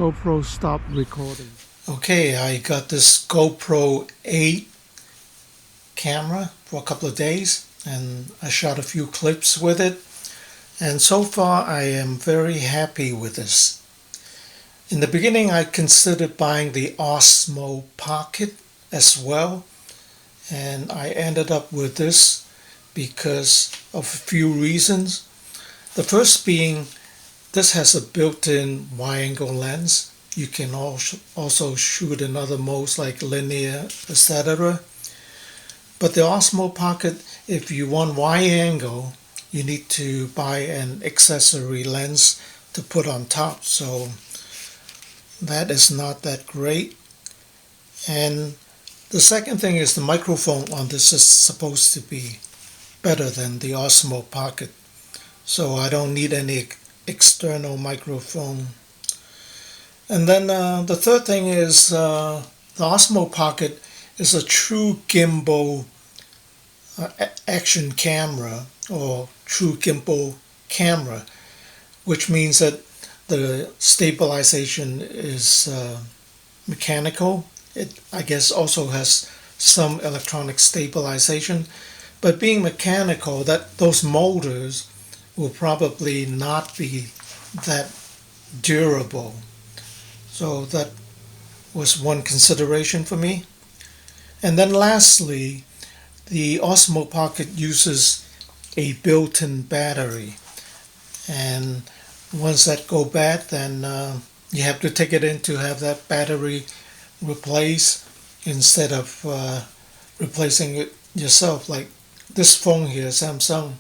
GoPro stopped recording. Okay, I got this GoPro 8 camera for a couple of days and I shot a few clips with it, and so far I am very happy with this. In the beginning I considered buying the Osmo Pocket as well, and I ended up with this because of a few reasons. The first being this has a built-in wide-angle lens. You can also shoot in other modes like linear, etc. But the Osmo Pocket, if you want wide angle, you need to buy an accessory lens to put on top. So that is not that great. And the second thing is the microphone on this is supposed to be better than the Osmo Pocket. So I don't need any external microphone. And then the third thing is the Osmo Pocket is a true gimbal action camera, or true gimbal camera, which means that the stabilization is mechanical. It, I guess, also has some electronic stabilization, but being mechanical, that those motors will probably not be that durable. So that was one consideration for me. And then lastly, the Osmo Pocket uses a built-in battery, and once that go bad, then you have to take it in to have that battery replaced instead of replacing it yourself. Like this phone here, Samsung,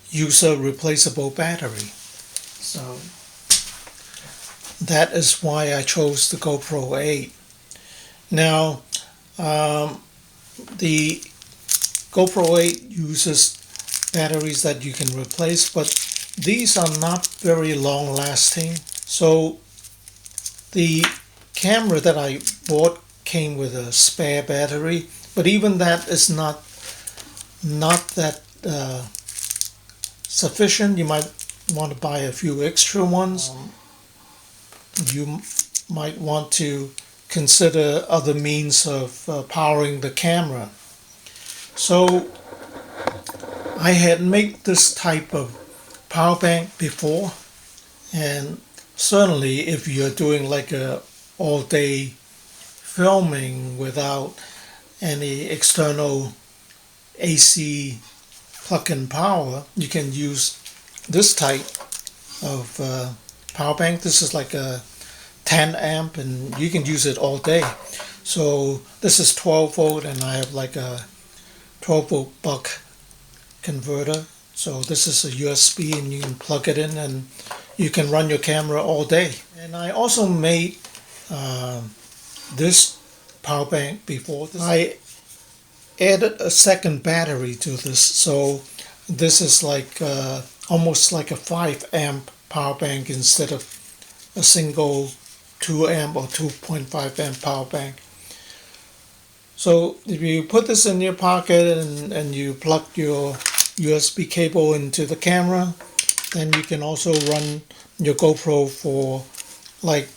use a replaceable battery. So that is why I chose the GoPro 8. Now, the GoPro 8 uses batteries that you can replace, but these are not very long lasting. So the camera that I bought came with a spare battery, but even that is not that sufficient. You might want to buy a few extra ones. You might want to consider other means of powering the camera. So I had made this type of power bank before, and certainly if you're doing like a all-day filming without any external AC plug-in power, you can use this type of power bank. This is like a 10 amp and you can use it all day. So this is 12 volt and I have like a 12 volt buck converter. So this is a USB and you can plug it in and you can run your camera all day. And I also made this power bank before. I added a second battery to this, so this is like almost like a 5 amp power bank instead of a single 2 amp or 2.5 amp power bank. So if you put this in your pocket and you plug your USB cable into the camera, then you can also run your GoPro for like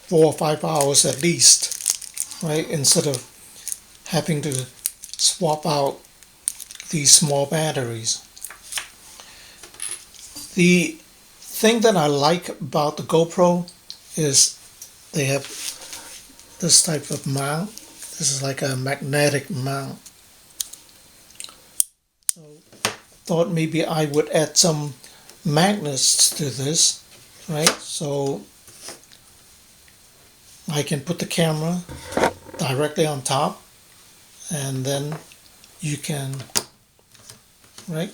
4 or 5 hours at least, right? Instead of having to swap out these small batteries. The thing that I like about the GoPro is they have this type of mount. This is like a magnetic mount. So thought maybe I would add some magnets to this, right? So I can put the camera directly on top, and then you can, right?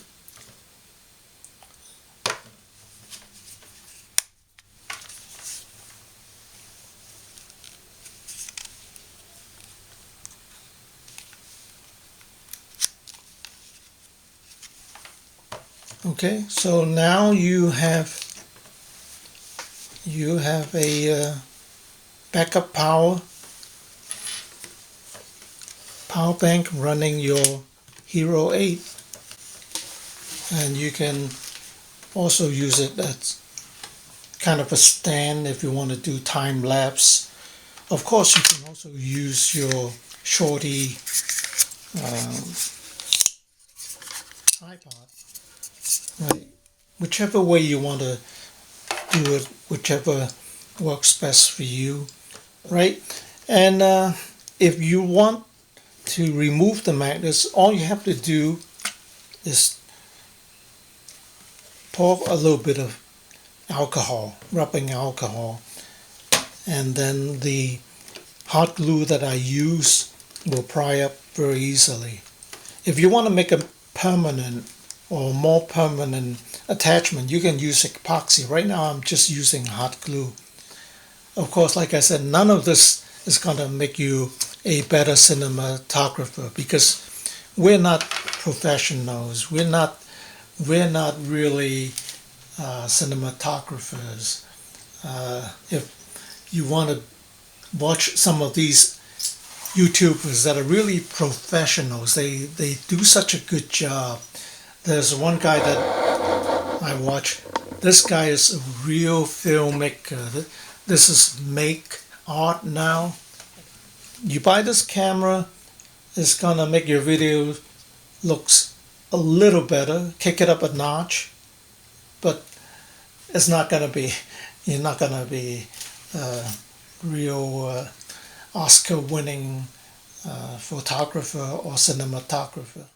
Okay, so now you have a backup power bank running your Hero 8, and you can also use it as kind of a stand if you want to do time lapse. Of course, you can also use your shorty tripod, right? Whichever way you want to do it, whichever works best for you, right? And if you want to remove the magnets, all you have to do is pour a little bit of alcohol, rubbing alcohol, and then the hot glue that I use will pry up very easily. If you want to make a permanent or more permanent attachment, you can use epoxy. Right now I'm just using hot glue. Of course, like I said, none of this is going to make you a better cinematographer because we're not professionals. We're not really cinematographers. If you want to watch some of these YouTubers that are really professionals, they do such a good job. There's one guy that I watch. This guy is a real filmmaker. This is make art now. You buy this camera, it's gonna make your video looks a little better, kick it up a notch, but it's not gonna be, you're not gonna be real Oscar-winning photographer or cinematographer.